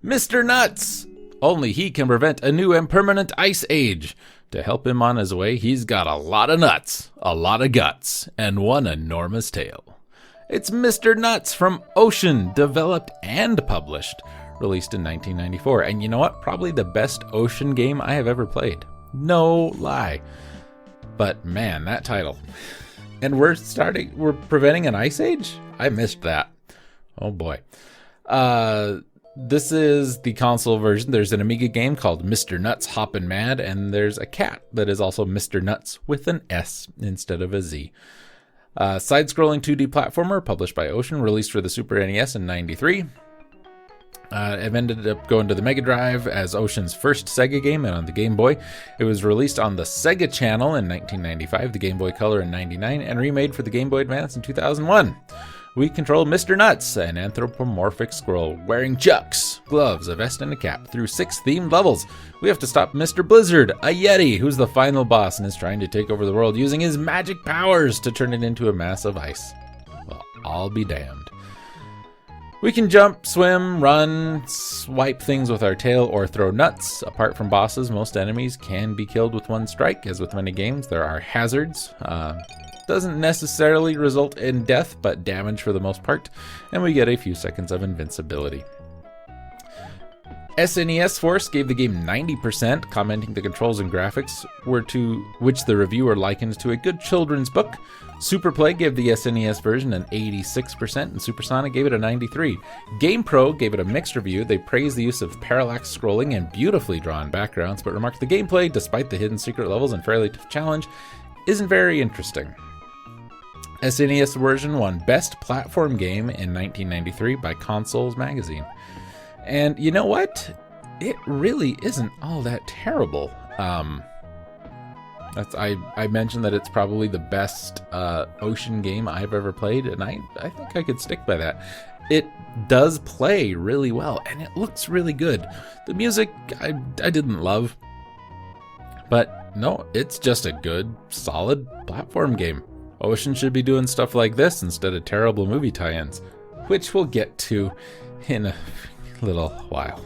Mr. Nutz! Only he can prevent a new and permanent ice age. To help him on his way, he's got a lot of nuts, a lot of guts, and one enormous tail. It's Mr. Nutz from Ocean, developed and published, released in 1994. And you know what? Probably the best Ocean game I have ever played. No lie. But man, that title. And we're preventing an ice age? I missed that. Oh boy. This is the console version. There's an Amiga game called Mr. Nutz Hoppin' Mad, and there's a cat that is also Mr. Nutz with an S instead of a Z. Side-scrolling 2D platformer, published by Ocean, released for the Super NES in '93. It ended up going to the Mega Drive as Ocean's first Sega game, and on the Game Boy. It was released on the Sega Channel in 1995, the Game Boy Color in '99, and remade for the Game Boy Advance in 2001. We control Mr. Nutz, an anthropomorphic squirrel wearing chucks, gloves, a vest, and a cap through 6 themed levels. We have to stop Mr. Blizzard, a Yeti, who's the final boss and is trying to take over the world using his magic powers to turn it into a mass of ice. Well, I'll be damned. We can jump, swim, run, swipe things with our tail, or throw nuts. Apart from bosses, most enemies can be killed with one strike. As with many games, there are hazards. Doesn't necessarily result in death, but damage for the most part, and we get a few seconds of invincibility. SNES Force gave the game 90%, commenting the controls and graphics were which the reviewer likened to a good children's book. Superplay gave the SNES version an 86%, and Supersonic gave it a 93%. GamePro gave it a mixed review. They praised the use of parallax scrolling and beautifully drawn backgrounds, but remarked the gameplay, despite the hidden secret levels and fairly tough challenge, isn't very interesting. SNES version won Best Platform Game in 1993 by Consoles Magazine. And you know what? It really isn't all that terrible. I mentioned that it's probably the best Ocean game I've ever played, and I think I could stick by that. It does play really well, and it looks really good. The music I didn't love, but no, it's just a good, solid platform game. Ocean should be doing stuff like this instead of terrible movie tie-ins, which we'll get to in a little while.